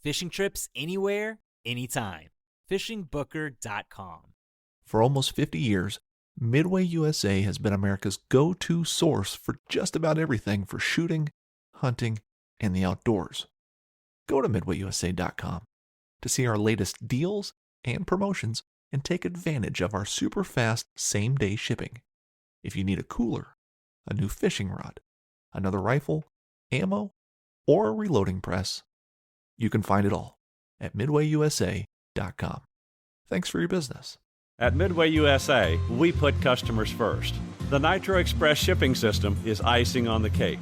Fishing trips anywhere, anytime. FishingBooker.com. For almost 50 years, Midway USA has been America's go-to source for just about everything for shooting, hunting, and the outdoors. Go to MidwayUSA.com to see our latest deals and promotions and take advantage of our super fast same-day shipping. If you need a cooler, a new fishing rod, another rifle, ammo, or a reloading press, you can find it all at MidwayUSA.com. Thanks for your business. At Midway USA, we put customers first. The Nitro Express shipping system is icing on the cake.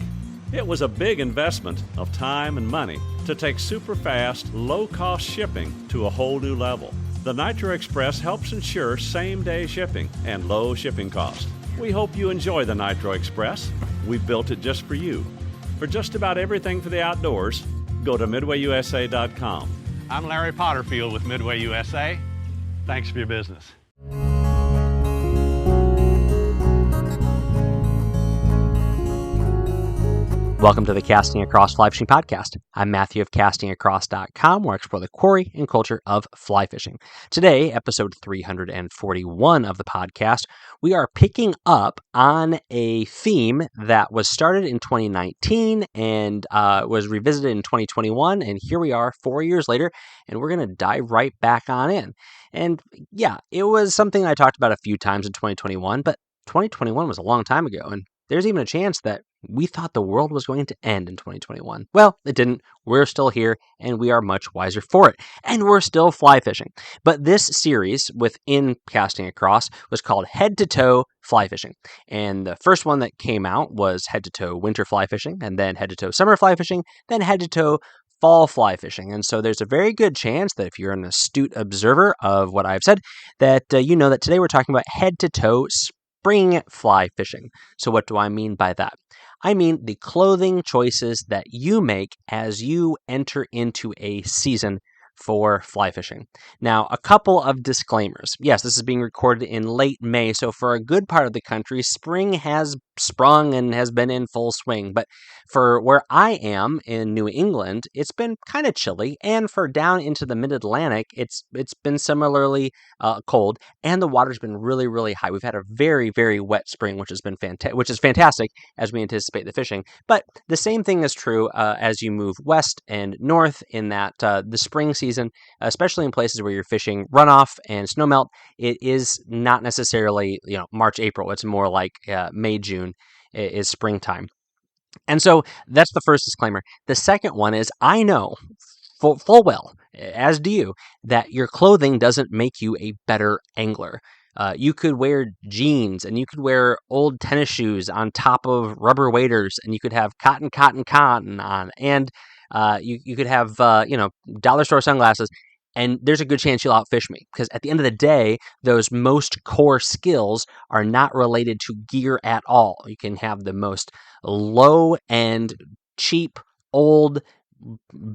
It was a big investment of time and money to take super fast, low-cost shipping to a whole new level. The Nitro Express helps ensure same-day shipping and low shipping cost. We hope you enjoy the Nitro Express. We built it just for you. For just about everything for the outdoors, go to MidwayUSA.com. I'm Larry Potterfield with Midway USA. Thanks for your business. Welcome to the Casting Across Fly Fishing Podcast. I'm Matthew of CastingAcross.com, where I explore the quarry and culture of fly fishing. Today, episode 341 of the podcast, we are picking up on a theme that was started in 2019 and was revisited in 2021, and here we are 4 years later, and we're going to dive right back on in. And yeah, it was something I talked about a few times in 2021, but 2021 was a long time ago, and there's even a chance that we thought the world was going to end in 2021. Well, it didn't. We're still here, and we are much wiser for it. And we're still fly fishing. But this series within Casting Across was called Head to Toe Fly Fishing. And the first one that came out was Head to Toe Winter Fly Fishing, and then Head to Toe Summer Fly Fishing, then Head to Toe Fall Fly Fishing. And so there's a very good chance that if you're an astute observer of what I've said, that you know that today we're talking about Head to Toe spring fly fishing. So what do I mean by that? I mean the clothing choices that you make as you enter into a season for fly fishing. Now, a couple of disclaimers. Yes, this is being recorded in late May, so for a good part of the country, spring has sprung and has been in full swing. But for where I am in New England, it's been kind of chilly, and for down into the mid-Atlantic, it's been similarly cold, and the water's been really, really high. We've had a very, very wet spring, which is fantastic as we anticipate the fishing. But the same thing is true as you move west and north, in that the spring season, especially in places where you're fishing runoff and snowmelt, it is not necessarily March, April. It's more like May, June is springtime. And so that's the first disclaimer. The second one is I know full well, as do you, that your clothing doesn't make you a better angler. You could wear jeans and you could wear old tennis shoes on top of rubber waders, and you could have cotton on, and you could have dollar store sunglasses, and there's a good chance you'll outfish me, because at the end of the day, those most core skills are not related to gear at all. You can have the most low-end, cheap, old,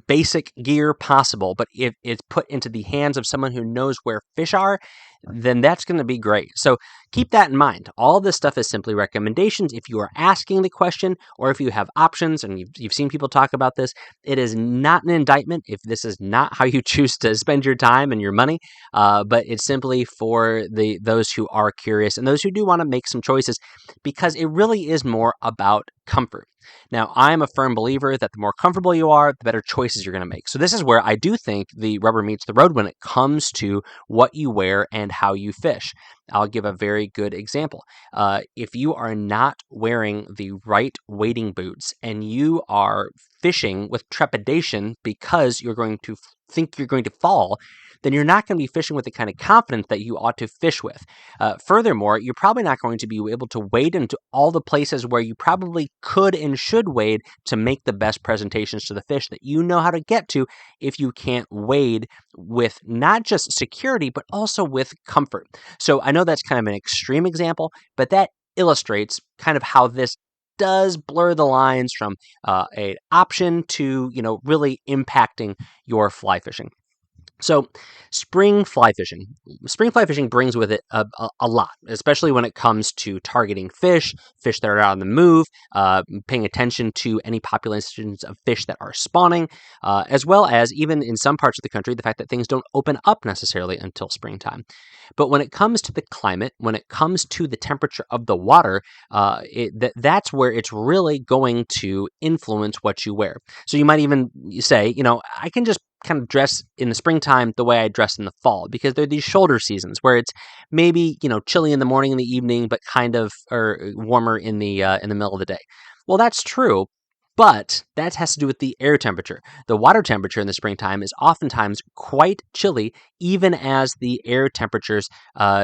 basic gear possible, but if it's put into the hands of someone who knows where fish are, then that's going to be great. So keep that in mind. All this stuff is simply recommendations. If you are asking the question, or if you have options, and you've seen people talk about this, it is not an indictment if this is not how you choose to spend your time and your money, but it's simply for those who are curious and those who do want to make some choices, because it really is more about comfort. Now, I'm a firm believer that the more comfortable you are, the better choices you're going to make. So this is where I do think the rubber meets the road when it comes to what you wear and how you fish. I'll give a very good example. If you are not wearing the right wading boots and you are fishing with trepidation because you're going to think you're going to fall, then you're not going to be fishing with the kind of confidence that you ought to fish with. Furthermore, you're probably not going to be able to wade into all the places where you probably could and should wade to make the best presentations to the fish that you know how to get to, if you can't wade with not just security, but also with comfort. So I know that's kind of an extreme example, but that illustrates kind of how this does blur the lines from an option to, really impacting your fly fishing. So, spring fly fishing. Spring fly fishing brings with it a lot, especially when it comes to targeting fish that are out on the move, paying attention to any populations of fish that are spawning, as well as even in some parts of the country, the fact that things don't open up necessarily until springtime. But when it comes to the climate, when it comes to the temperature of the water, that's where it's really going to influence what you wear. So you might even say, I can just kind of dress in the springtime the way I dress in the fall, because there are these shoulder seasons where it's maybe, chilly in the morning and the evening, but kind of or warmer in the middle of the day. Well, that's true, but that has to do with the air temperature. The water temperature in the springtime is oftentimes quite chilly, even as the air temperatures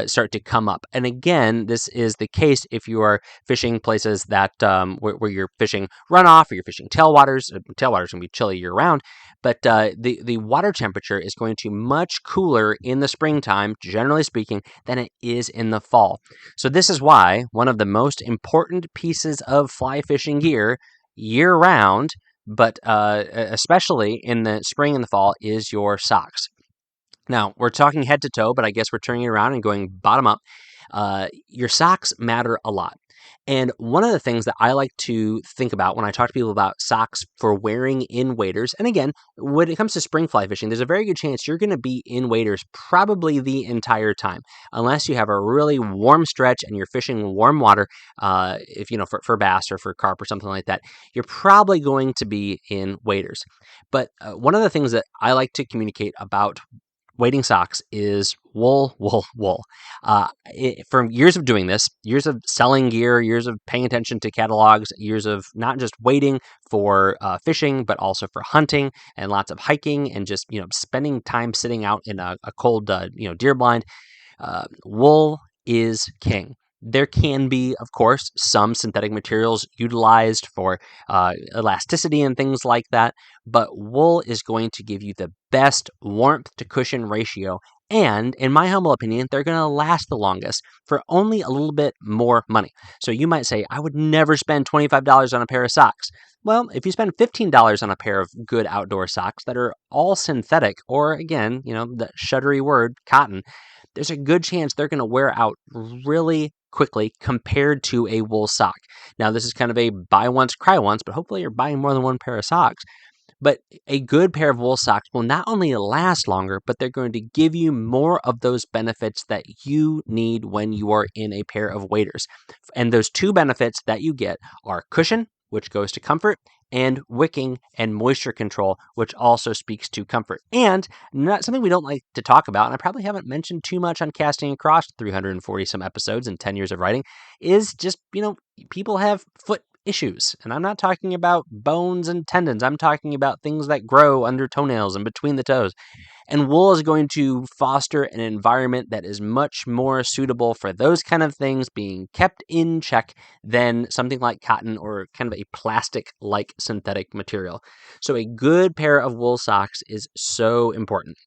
start to come up. And again, this is the case if you are fishing places that where you're fishing runoff or you're fishing tailwaters. Tailwaters can be chilly year round, but the water temperature is going to be much cooler in the springtime, generally speaking, than it is in the fall. So this is why one of the most important pieces of fly fishing gear year round, but especially in the spring and the fall, is your socks. Now, we're talking head to toe, but I guess we're turning it around and going bottom up. Your socks matter a lot. And one of the things that I like to think about when I talk to people about socks for wearing in waders, and again, when it comes to spring fly fishing, there's a very good chance you're going to be in waders probably the entire time, unless you have a really warm stretch and you're fishing warm water. If for bass or for carp or something like that, you're probably going to be in waders. But one of the things that I like to communicate about wading socks is wool, wool, wool. From years of doing this, years of selling gear, years of paying attention to catalogs, years of not just waiting for fishing, but also for hunting and lots of hiking and just, spending time sitting out in a cold, deer blind. Wool is king. There can be, of course, some synthetic materials utilized for elasticity and things like that, but wool is going to give you the best warmth to cushion ratio, and in my humble opinion, they're going to last the longest for only a little bit more money. So you might say, I would never spend $25 on a pair of socks. Well, if you spend $15 on a pair of good outdoor socks that are all synthetic, or again, the shuddery word, cotton, there's a good chance they're going to wear out really quickly compared to a wool sock. Now, this is kind of a buy once, cry once, but hopefully you're buying more than one pair of socks. But a good pair of wool socks will not only last longer, but they're going to give you more of those benefits that you need when you are in a pair of waders. And those two benefits that you get are cushion, which goes to comfort, and wicking and moisture control, which also speaks to comfort. And not something we don't like to talk about, and I probably haven't mentioned too much on Casting Across 340 some episodes and 10 years of writing, is just, people have foot issues. And I'm not talking about bones and tendons. I'm talking about things that grow under toenails and between the toes. And wool is going to foster an environment that is much more suitable for those kind of things being kept in check than something like cotton or kind of a plastic-like synthetic material. So a good pair of wool socks is so important.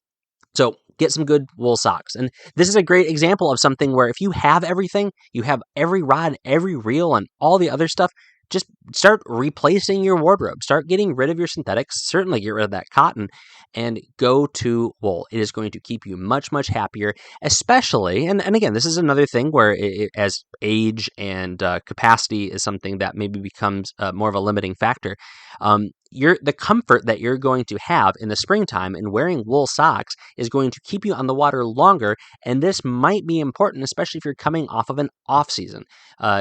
So get some good wool socks. And this is a great example of something where if you have everything, you have every rod, every reel, and all the other stuff, just start replacing your wardrobe. Start getting rid of your synthetics. Certainly get rid of that cotton and go to wool. It is going to keep you much, much happier, especially, and again, this is another thing where as age and capacity is something that maybe becomes more of a limiting factor. The comfort that you're going to have in the springtime and wearing wool socks is going to keep you on the water longer, and this might be important, especially if you're coming off of an off season.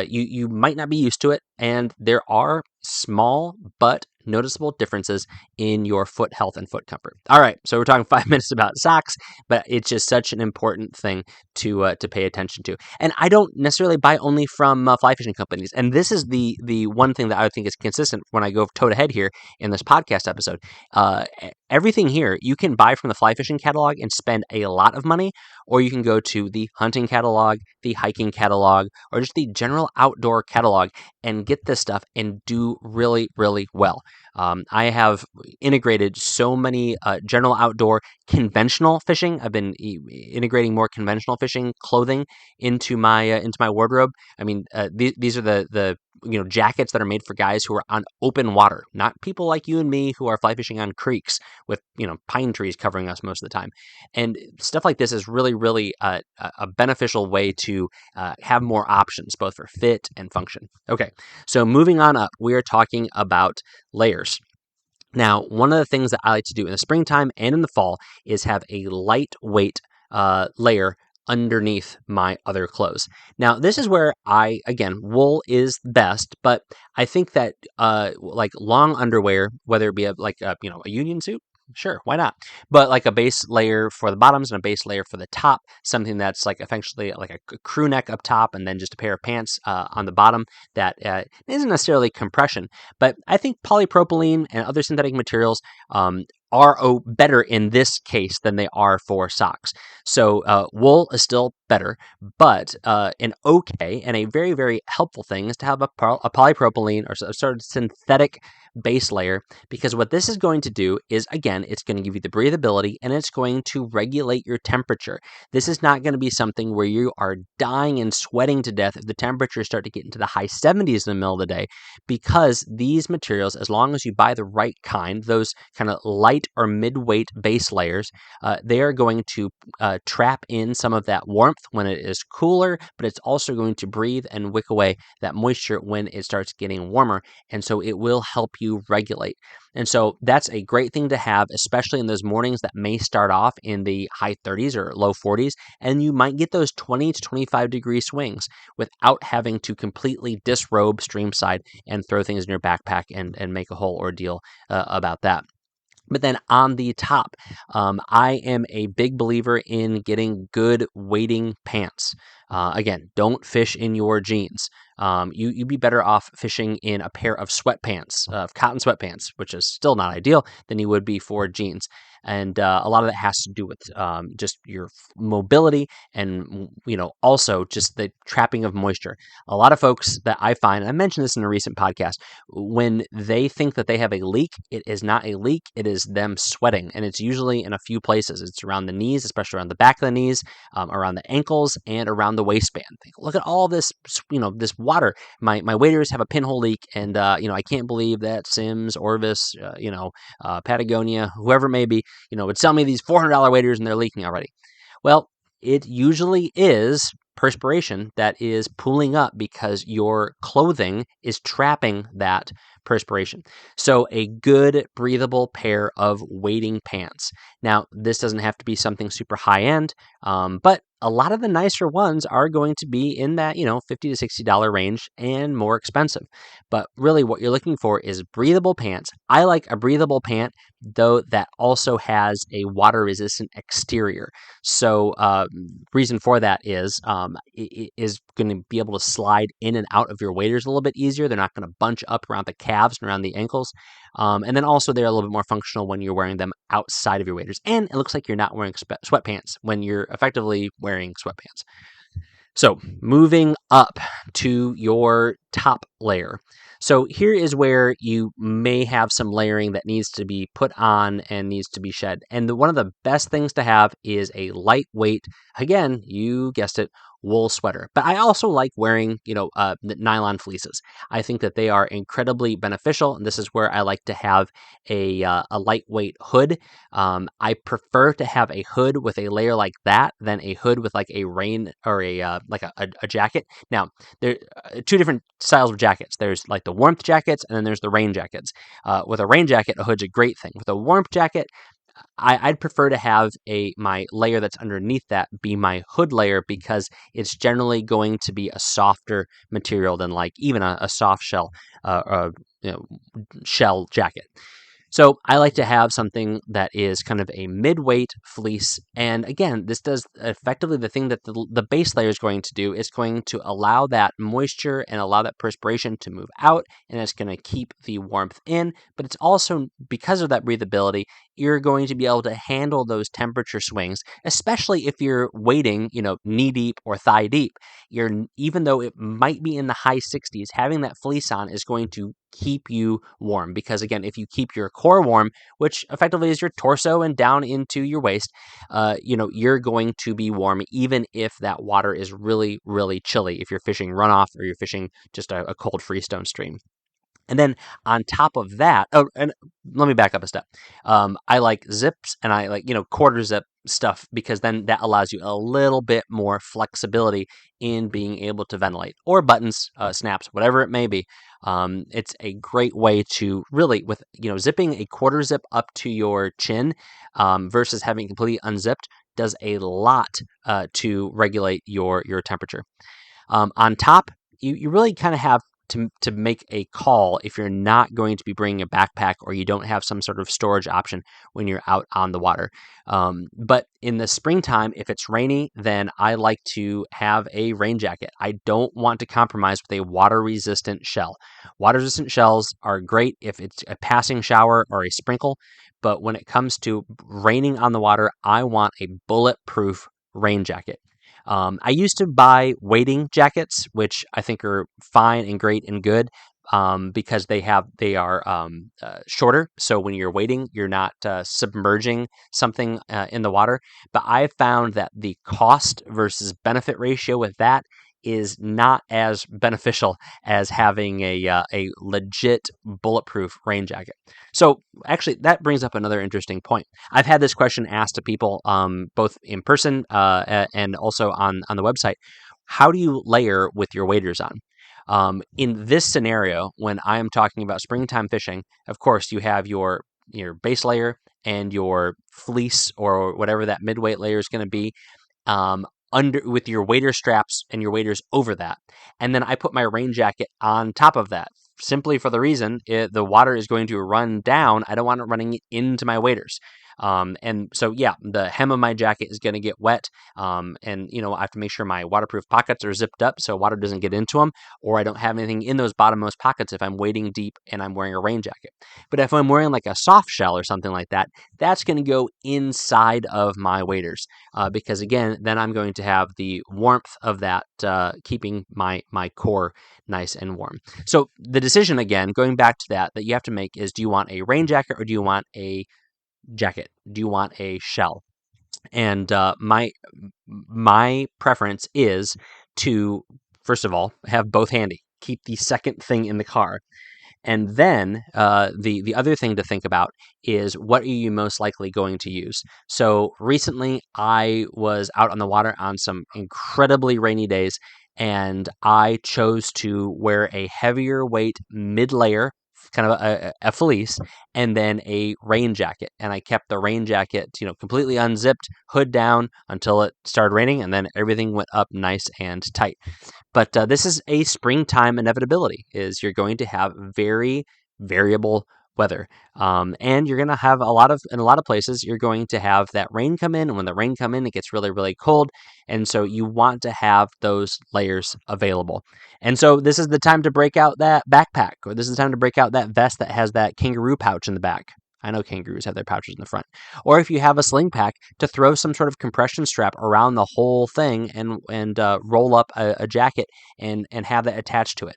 You might not be used to it, and there are small but noticeable differences in your foot health and foot comfort. All right, so we're talking 5 minutes about socks, but it's just such an important thing to pay attention to. And I don't necessarily buy only from fly fishing companies, and this is the one thing that I think is consistent when I go toe to head here in this podcast episode. Everything here you can buy from the fly fishing catalog and spend a lot of money, or you can go to the hunting catalog, the hiking catalog, or just the general outdoor catalog and get this stuff and do really, really well. I have integrated so many general outdoor conventional fishing. I've been integrating more conventional fishing clothing into my wardrobe. I mean, these are the jackets that are made for guys who are on open water, not people like you and me who are fly fishing on creeks with, pine trees covering us most of the time. And stuff like this is really, really a beneficial way to have more options, both for fit and function. Okay, so moving on up, we are talking about layers. Now, one of the things that I like to do in the springtime and in the fall is have a lightweight layer underneath my other clothes. Now, this is where wool is best, but I think that like long underwear, whether it be a union suit, sure, why not? But like a base layer for the bottoms and a base layer for the top, something that's like essentially like a crew neck up top and then just a pair of pants on the bottom that isn't necessarily compression. But I think polypropylene and other synthetic materials are better in this case than they are for socks. So wool is still better, but an okay and a very, very helpful thing is to have a polypropylene or sort of synthetic base layer, because what this is going to do is, again, it's going to give you the breathability and it's going to regulate your temperature. This is not going to be something where you are dying and sweating to death if the temperatures start to get into the high 70s in the middle of the day, because these materials, as long as you buy the right kind, those kind of light or mid-weight base layers, they are going to trap in some of that warmth when it is cooler, but it's also going to breathe and wick away that moisture when it starts getting warmer, and so it will help you regulate. And so that's a great thing to have, especially in those mornings that may start off in the high 30s or low 40s, and you might get those 20 to 25 degree swings without having to completely disrobe streamside and throw things in your backpack and make a whole ordeal about that. But then on the top, I am a big believer in getting good wading pants. Again, don't fish in your jeans. You'd be better off fishing in a pair of sweatpants, of cotton sweatpants, which is still not ideal, than you would be for jeans. And a lot of that has to do with just your mobility and, also just the trapping of moisture. A lot of folks that I find, and I mentioned this in a recent podcast, when they think that they have a leak, it is not a leak, it is them sweating. And it's usually in a few places. It's around the knees, especially around the back of the knees, around the ankles, and around the waistband. Look at all this, this water. My waders have a pinhole leak, and I can't believe that Sims, Orvis, Patagonia, whoever it may be, would sell me these $400 waders and they're leaking already. Well, it usually is perspiration that is pooling up because your clothing is trapping that perspiration. So a good breathable pair of wading pants. Now, this doesn't have to be something super high end, but a lot of the nicer ones are going to be in that, $50 to $60 range and more expensive. But really what you're looking for is breathable pants. I like a breathable pant, though, that also has a water resistant exterior. So reason for that is it is going to be able to slide in and out of your waders a little bit easier. They're not going to bunch up around the calves and around the ankles. And then also they're a little bit more functional when you're wearing them outside of your waders. And it looks like you're not wearing sweatpants when you're effectively wearing sweatpants. So moving up to your top layer. So here is where you may have some layering that needs to be put on and needs to be shed. And one of the best things to have is a lightweight, again, you guessed it, wool sweater. But I also like wearing, nylon fleeces. I think that they are incredibly beneficial, and this is where I like to have a lightweight hood. I prefer to have a hood with a layer like that than a hood with like a rain or a jacket. Now, there are two different styles of jackets. There's like the warmth jackets, and then there's the rain jackets. With a rain jacket, a hood's a great thing. With a warmth jacket, I'd prefer to have my layer that's underneath that be my hood layer, because it's generally going to be a softer material than like even a soft shell shell jacket. So I like to have something that is kind of a mid-weight fleece. And again, this does effectively the thing that the base layer is going to do. It's going to allow that moisture and allow that perspiration to move out, and it's going to keep the warmth in. But it's also, because of that breathability, you're going to be able to handle those temperature swings, especially if you're wading, knee deep or thigh deep. Even though it might be in the high 60s, having that fleece on is going to keep you warm. Because again, if you keep your core warm, which effectively is your torso and down into your waist, you're going to be warm even if that water is really, really chilly, if you're fishing runoff or you're fishing just a cold freestone stream. And then on top of that, oh, and let me back up a step. I like zips and I like, quarter zip stuff because then that allows you a little bit more flexibility in being able to ventilate, or buttons, snaps, whatever it may be. It's a great way to really, with, zipping a quarter zip up to your chin versus having completely unzipped does a lot to regulate your temperature. On top, you really kind of have to make a call if you're not going to be bringing a backpack or you don't have some sort of storage option when you're out on the water. But in the springtime, if it's rainy, then I like to have a rain jacket. I don't want to compromise with a water-resistant shell. Water-resistant shells are great if it's a passing shower or a sprinkle, but when it comes to raining on the water, I want a bulletproof rain jacket. I used to buy wading jackets, which I think are fine and great and good because they are shorter. So when you're wading, you're not submerging something in the water. But I've found that the cost versus benefit ratio with that is not as beneficial as having a legit bulletproof rain jacket. So actually, that brings up another interesting point. I've had this question asked to people both in person and also on the website. How do you layer with your waders on? In this scenario, when I am talking about springtime fishing, of course, you have your base layer and your fleece or whatever that mid-weight layer is going to be. Under with your wader straps and your waders over that. And then I put my rain jacket on top of that, simply for the reason the water is going to run down. I don't want it running into my waders. And so, the hem of my jacket is going to get wet. And, I have to make sure my waterproof pockets are zipped up so water doesn't get into them, or I don't have anything in those bottommost pockets if I'm wading deep and I'm wearing a rain jacket. But if I'm wearing like a soft shell or something like that, that's going to go inside of my waders because, again, then I'm going to have the warmth of that keeping my core nice and warm. So the decision, again, going back to that you have to make is, do you want a rain jacket or do you want a jacket? Do you want a shell? And my preference is to, first of all, have both handy. Keep the second thing in the car. And then the other thing to think about is, what are you most likely going to use? So recently I was out on the water on some incredibly rainy days, and I chose to wear a heavier weight mid-layer, kind of a fleece, and then a rain jacket. And I kept the rain jacket, completely unzipped, hood down until it started raining, and then everything went up nice and tight. But this is a springtime inevitability, is you're going to have very variable weather. And you're going to have in a lot of places, you're going to have that rain come in. And when the rain come in, it gets really, really cold. And so you want to have those layers available. And so this is the time to break out that backpack, or this is the time to break out that vest that has that kangaroo pouch in the back. I know kangaroos have their pouches in the front. Or if you have a sling pack, to throw some sort of compression strap around the whole thing and roll up a jacket and have that attached to it.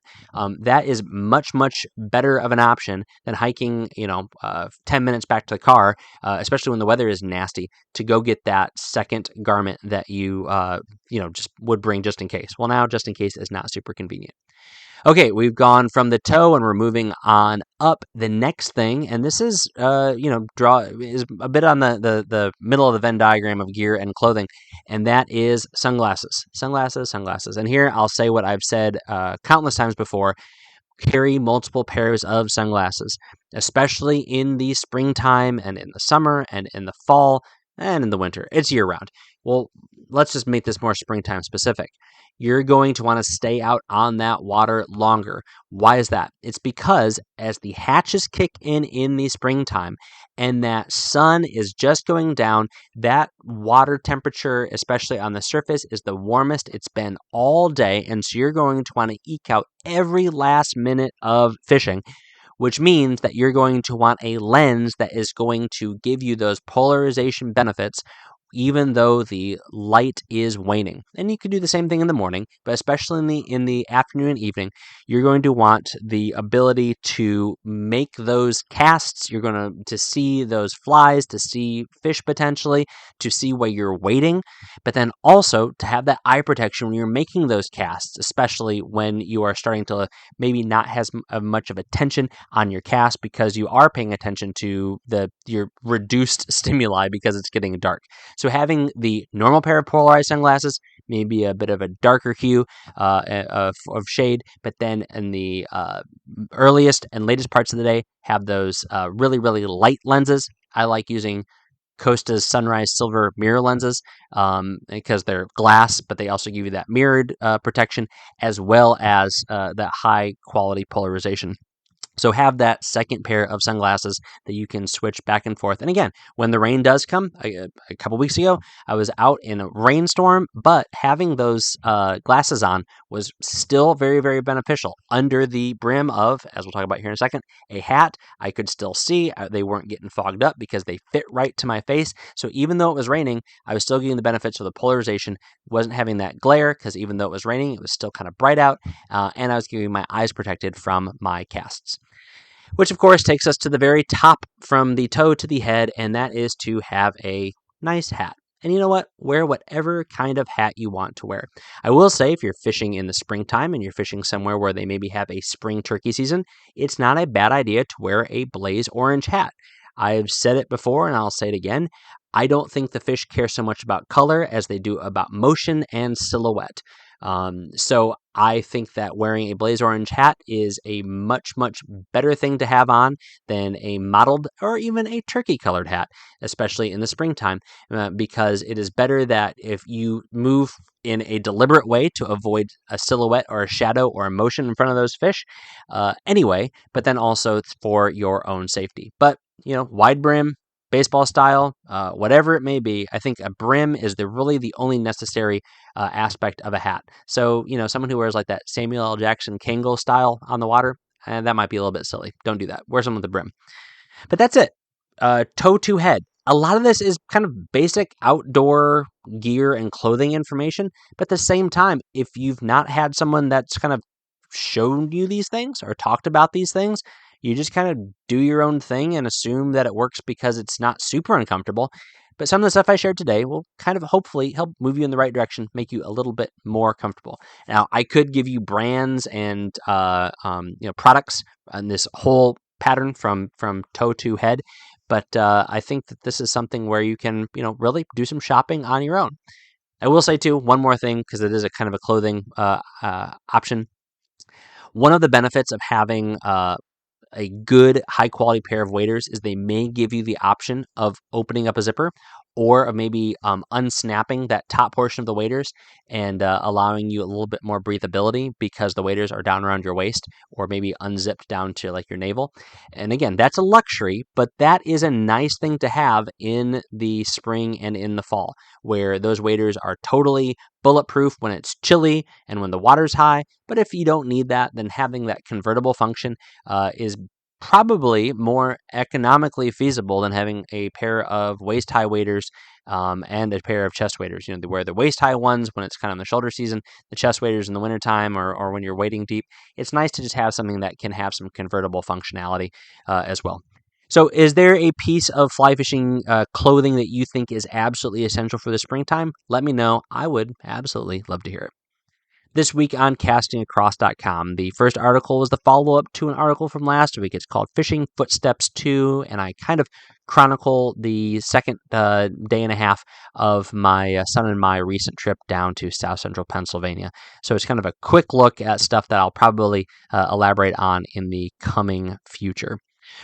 That is much, much better of an option than hiking, 10 minutes back to the car, especially when the weather is nasty, to go get that second garment that you, just would bring just in case. Well, now just in case is not super convenient. Okay, we've gone from the toe and we're moving on up. The next thing, and this is, is a bit on the middle of the Venn diagram of gear and clothing, and that is sunglasses. Sunglasses. And here I'll say what I've said countless times before. Carry multiple pairs of sunglasses, especially in the springtime and in the summer and in the fall and in the winter. It's year round. Well, let's just make this more springtime specific. You're going to want to stay out on that water longer. Why is that? It's because as the hatches kick in the springtime and that sun is just going down, that water temperature, especially on the surface, is the warmest it's been all day. And so you're going to want to eke out every last minute of fishing, which means that you're going to want a lens that is going to give you those polarization benefits even though the light is waning. And you could do the same thing in the morning, but especially in the afternoon and evening, you're going to want the ability to make those casts. You're going to see those flies, to see fish potentially, to see where you're waiting, but then also to have that eye protection when you're making those casts, especially when you are starting to maybe not have much of attention on your cast because you are paying attention to your reduced stimuli because it's getting dark. So having the normal pair of polarized sunglasses, maybe a bit of a darker hue of shade, but then in the earliest and latest parts of the day, have those really, really light lenses. I like using Costa's Sunrise Silver mirror lenses because they're glass, but they also give you that mirrored protection as well as that high quality polarization. So have that second pair of sunglasses that you can switch back and forth. And again, when the rain does come, a couple weeks ago, I was out in a rainstorm, but having those glasses on was still very, very beneficial. Under the brim of, as we'll talk about here in a second, a hat, I could still see. They weren't getting fogged up because they fit right to my face. So even though it was raining, I was still getting the benefits of the polarization. Wasn't having that glare because even though it was raining, it was still kind of bright out. And I was getting my eyes protected from my casts. Which, of course, takes us to the very top from the toe to the head, and that is to have a nice hat. And you know what? Wear whatever kind of hat you want to wear. I will say, if you're fishing in the springtime and you're fishing somewhere where they maybe have a spring turkey season, it's not a bad idea to wear a blaze orange hat. I've said it before, and I'll say it again. I don't think the fish care so much about color as they do about motion and silhouette. So I think that wearing a blaze orange hat is a much, much better thing to have on than a mottled or even a turkey colored hat, especially in the springtime, because it is better that if you move in a deliberate way to avoid a silhouette or a shadow or a motion in front of those fish anyway, but then also for your own safety. But, wide brim, baseball style, whatever it may be, I think a brim is really the only necessary aspect of a hat. So, someone who wears like that Samuel L. Jackson Kangol style on the water, that might be a little bit silly. Don't do that. Wear something with a brim. But that's it. Toe to head. A lot of this is kind of basic outdoor gear and clothing information. But at the same time, if you've not had someone that's kind of shown you these things or talked about these things, you just kind of do your own thing and assume that it works because it's not super uncomfortable. But some of the stuff I shared today will kind of hopefully help move you in the right direction, make you a little bit more comfortable. Now, I could give you brands and products and this whole pattern from toe to head, but I think that this is something where you can really do some shopping on your own. I will say too, one more thing, because it is a kind of a clothing option. One of the benefits of having a good high quality pair of waders is they may give you the option of opening up a zipper or of maybe unsnapping that top portion of the waders and allowing you a little bit more breathability because the waders are down around your waist or maybe unzipped down to like your navel. And again, that's a luxury, but that is a nice thing to have in the spring and in the fall where those waders are totally bulletproof when it's chilly and when the water's high. But if you don't need that, then having that convertible function is probably more economically feasible than having a pair of waist-high waders and a pair of chest waders. They wear the waist-high ones when it's kind of in the shoulder season, the chest waders in the wintertime or when you're wading deep. It's nice to just have something that can have some convertible functionality as well. So is there a piece of fly fishing clothing that you think is absolutely essential for the springtime? Let me know. I would absolutely love to hear it. This week on castingacross.com, the first article was the follow-up to an article from last week. It's called Fishing Footsteps 2, and I kind of chronicle the second day and a half of my son and my recent trip down to South Central Pennsylvania. So it's kind of a quick look at stuff that I'll probably elaborate on in the coming future.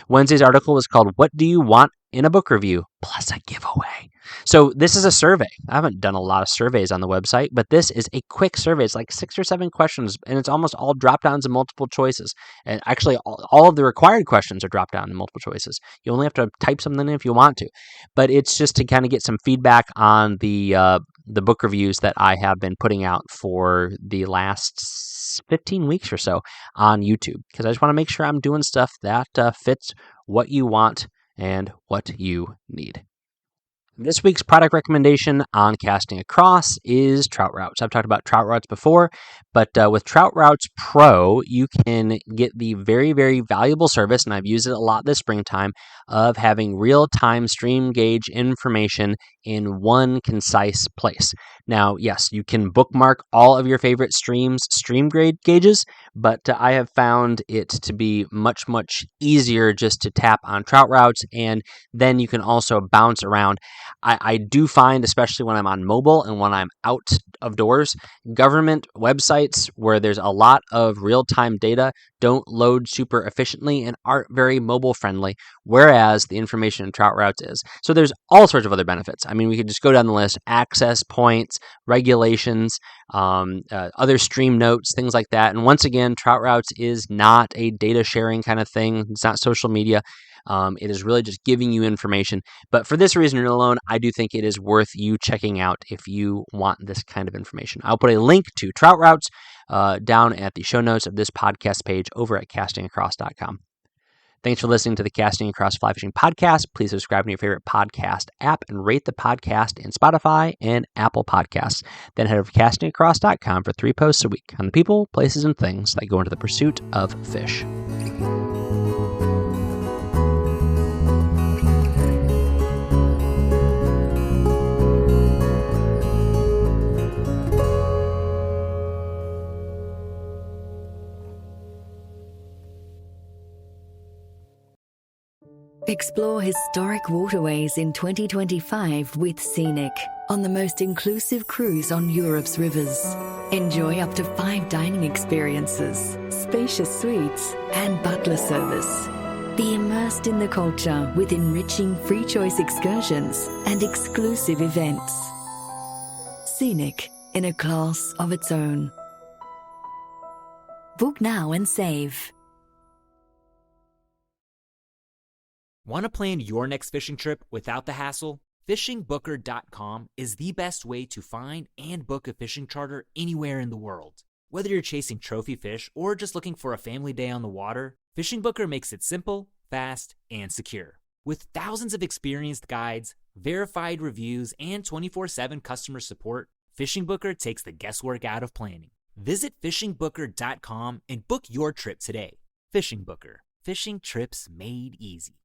Wednesday's article was called What Do You Want in a Book Review? Plus a giveaway. So this is a survey. I haven't done a lot of surveys on the website, but this is a quick survey. It's like 6 or 7 questions, and it's almost all drop-downs and multiple choices. And actually, all of the required questions are drop-down and multiple choices. You only have to type something in if you want to. But it's just to kind of get some feedback on the book reviews that I have been putting out for the last 15 weeks or so on YouTube, because I just want to make sure I'm doing stuff that fits what you want and what you need. This week's product recommendation on Casting Across is Trout Routes. I've talked about Trout Routes before, but with Trout Routes Pro, you can get the very, very valuable service, and I've used it a lot this springtime, of having real-time stream gauge information in one concise place. Now, yes, you can bookmark all of your favorite stream gauges, but I have found it to be much, much easier just to tap on Trout Routes, and then you can also bounce around. I do find, especially when I'm on mobile and when I'm out of doors, government websites where there's a lot of real-time data don't load super efficiently and aren't very mobile friendly, whereas the information in Trout Routes is. So there's all sorts of other benefits. I mean, we could just go down the list: access points, regulations, other stream notes, things like that. And once again, Trout Routes is not a data sharing kind of thing. It's not social media. It is really just giving you information. But for this reason alone, I do think it is worth you checking out if you want this kind of information. I'll put a link to Trout Routes down at the show notes of this podcast page over at castingacross.com. Thanks for listening to the Casting Across Fly Fishing Podcast. Please subscribe to your favorite podcast app and rate the podcast in Spotify and Apple Podcasts. Then head over to castingacross.com for 3 posts a week on the people, places, and things that go into the pursuit of fish. Explore historic waterways in 2025 with Scenic on the most inclusive cruise on Europe's rivers. Enjoy up to 5 dining experiences, spacious suites, and butler service. Be immersed in the culture with enriching free choice excursions and exclusive events. Scenic, in a class of its own. Book now and save. Want to plan your next fishing trip without the hassle? FishingBooker.com is the best way to find and book a fishing charter anywhere in the world. Whether you're chasing trophy fish or just looking for a family day on the water, Fishing Booker makes it simple, fast, and secure. With thousands of experienced guides, verified reviews, and 24/7 customer support, Fishing Booker takes the guesswork out of planning. Visit FishingBooker.com and book your trip today. Fishing Booker. Fishing trips made easy.